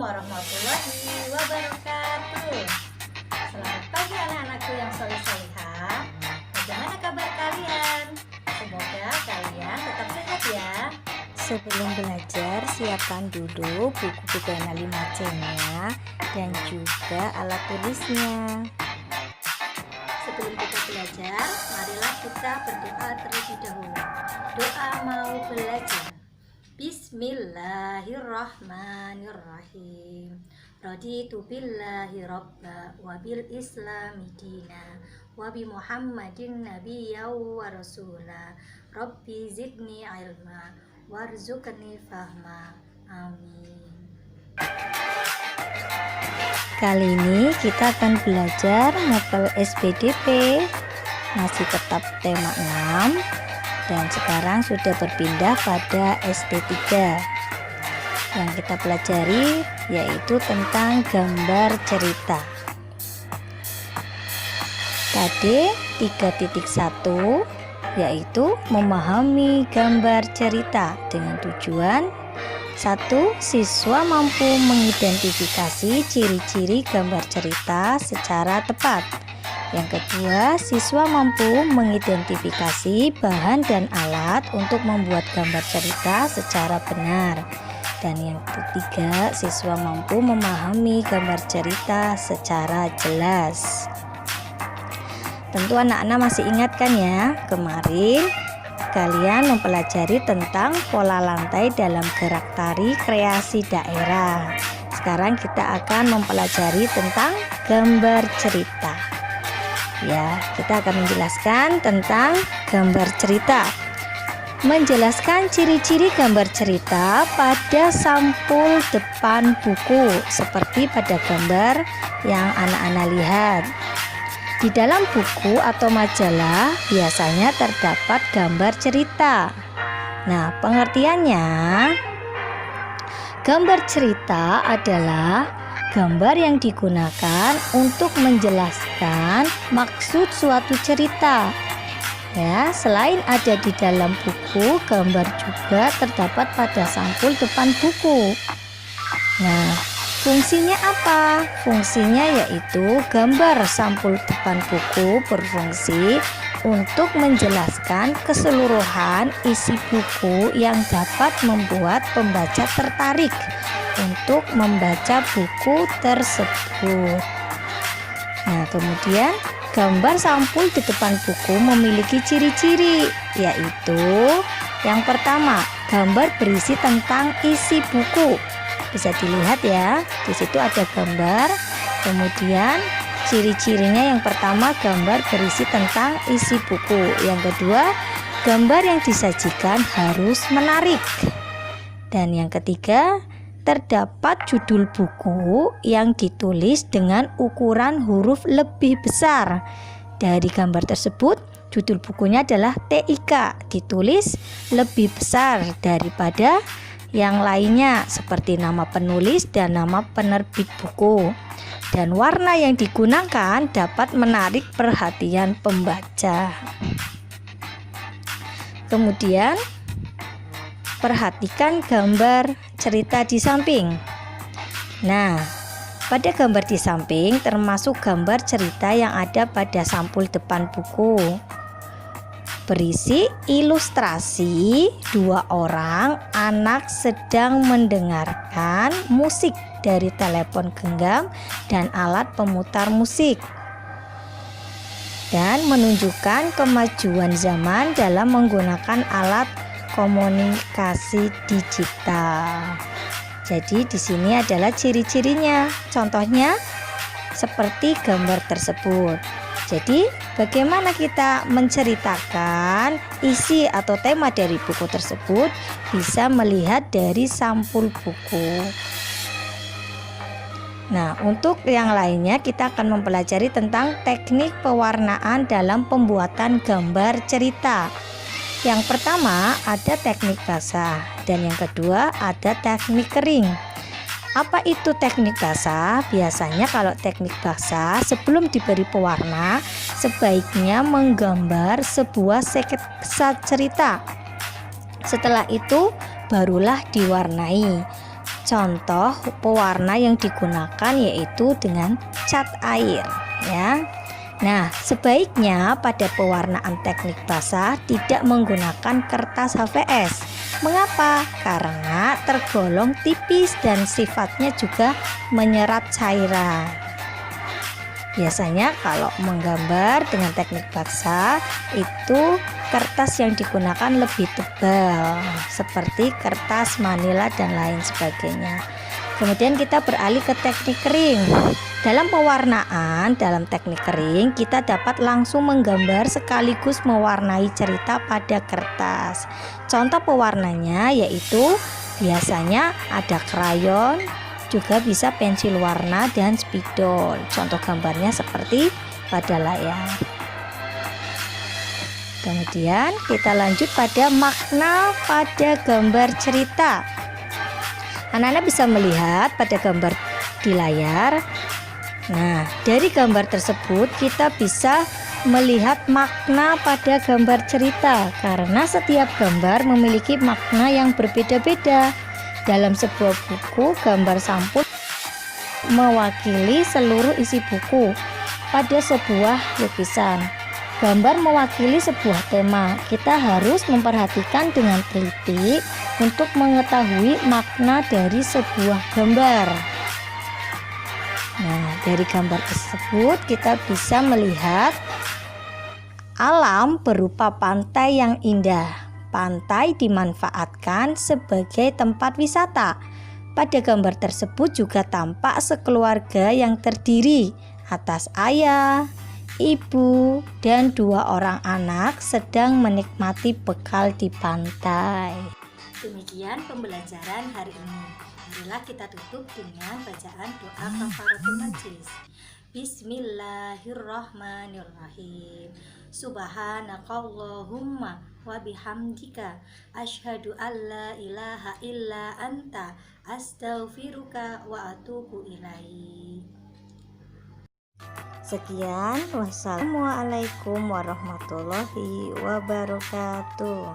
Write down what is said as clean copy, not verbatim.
warahmatullahi wabarakatuh. Selamat pagi anak-anakku yang soleh-solehah. Bagaimana kabar kalian? Semoga kalian tetap sehat ya. Sebelum belajar, siapkan dulu buku-buku pena 5C-nya dan juga alat tulisnya. Sebelum kita belajar, marilah kita berdoa terlebih dahulu. Doa mau belajar. Bismillahirrahmanirrahim. Raditu billahi rabba wa bil islami dina wa bi Muhammadin nabiyya wa rasula. Rabbi zidni ilma warzuqni fahma. Amin. Kali ini kita akan belajar novel SPDP, masih tetap tema 6 dan sekarang sudah berpindah pada SD3. Yang kita pelajari yaitu tentang gambar cerita. KD 3.1 yaitu memahami gambar cerita dengan tujuan 1. Siswa mampu mengidentifikasi ciri-ciri gambar cerita secara tepat. Yang kedua, siswa mampu mengidentifikasi bahan dan alat untuk membuat gambar cerita secara benar. Dan yang ketiga, siswa mampu memahami gambar cerita secara jelas. Tentu anak-anak masih ingat kan ya, kemarin kalian mempelajari tentang pola lantai dalam gerak tari kreasi daerah. Sekarang kita akan mempelajari tentang gambar cerita. Ya, kita akan menjelaskan tentang gambar cerita. Menjelaskan ciri-ciri gambar cerita pada sampul depan buku seperti pada gambar yang anak-anak lihat. Di dalam buku atau majalah biasanya terdapat gambar cerita. Nah, pengertiannya, gambar cerita adalah gambar yang digunakan untuk menjelaskan maksud suatu cerita. Ya, selain ada di dalam buku, gambar juga terdapat pada sampul depan buku. Nah, fungsinya apa? Fungsinya yaitu gambar sampul depan buku berfungsi untuk menjelaskan keseluruhan isi buku yang dapat membuat pembaca tertarik untuk membaca buku tersebut. Nah, kemudian gambar sampul di depan buku memiliki ciri-ciri, yaitu yang pertama, gambar berisi tentang isi buku. Bisa dilihat ya, di situ ada gambar. Kemudian ciri-cirinya yang pertama, gambar berisi tentang isi buku. Yang kedua, gambar yang disajikan harus menarik. Dan yang ketiga, terdapat judul buku yang ditulis dengan ukuran huruf lebih besar. Dari gambar tersebut, judul bukunya adalah TIK, ditulis lebih besar daripada yang lainnya seperti nama penulis dan nama penerbit buku. Dan warna yang digunakan dapat menarik perhatian pembaca. Kemudian perhatikan gambar cerita di samping. Nah, pada gambar di samping termasuk gambar cerita yang ada pada sampul depan buku. Berisi ilustrasi 2 orang anak sedang mendengarkan musik dari telepon genggam dan alat pemutar musik, dan menunjukkan kemajuan zaman dalam menggunakan alat komunikasi digital. Jadi di sini adalah ciri-cirinya. Contohnya seperti gambar tersebut. Jadi bagaimana kita menceritakan isi atau tema dari buku tersebut bisa melihat dari sampul buku. Nah, untuk yang lainnya kita akan mempelajari tentang teknik pewarnaan dalam pembuatan gambar cerita. Yang pertama ada teknik basah dan yang kedua ada teknik kering. Apa itu teknik basah? Biasanya kalau teknik basah sebelum diberi pewarna sebaiknya menggambar sebuah sketsa cerita. Setelah itu barulah diwarnai. Contoh pewarna yang digunakan yaitu dengan cat air ya. Nah, sebaiknya pada pewarnaan teknik basah tidak menggunakan kertas HVS. Mengapa? Karena tergolong tipis dan sifatnya juga menyerap cairan. Biasanya kalau menggambar dengan teknik basah itu kertas yang digunakan lebih tebal seperti kertas manila dan lain sebagainya. Kemudian kita beralih ke teknik kering. Dalam pewarnaan, dalam teknik kering kita dapat langsung menggambar sekaligus mewarnai cerita pada kertas. Contoh pewarnanya yaitu biasanya ada krayon, juga bisa pensil warna dan spidol. Contoh gambarnya seperti pada layar. Kemudian kita lanjut pada makna pada gambar cerita. Anak-anak bisa melihat pada gambar di layar. Nah, dari gambar tersebut kita bisa melihat makna pada gambar cerita karena setiap gambar memiliki makna yang berbeda-beda. Dalam sebuah buku, gambar sampul mewakili seluruh isi buku. Pada sebuah lukisan, gambar mewakili sebuah tema. Kita harus memperhatikan dengan teliti untuk mengetahui makna dari sebuah gambar. Nah, dari gambar tersebut kita bisa melihat alam berupa pantai yang indah. Pantai dimanfaatkan sebagai tempat wisata. Pada gambar tersebut juga tampak sekeluarga yang terdiri atas ayah, ibu, dan 2 orang anak sedang menikmati bekal di pantai. Demikian pembelajaran hari ini. Marilah kita tutup dengan bacaan doa kafaratul majlis. Bismillahirrahmanirrahim. Subhanakallahumma wa bihamdika asyhadu an la ilaha illa anta astaghfiruka wa atubu ilaik. Sekian, wassalamualaikum warahmatullahi wabarakatuh.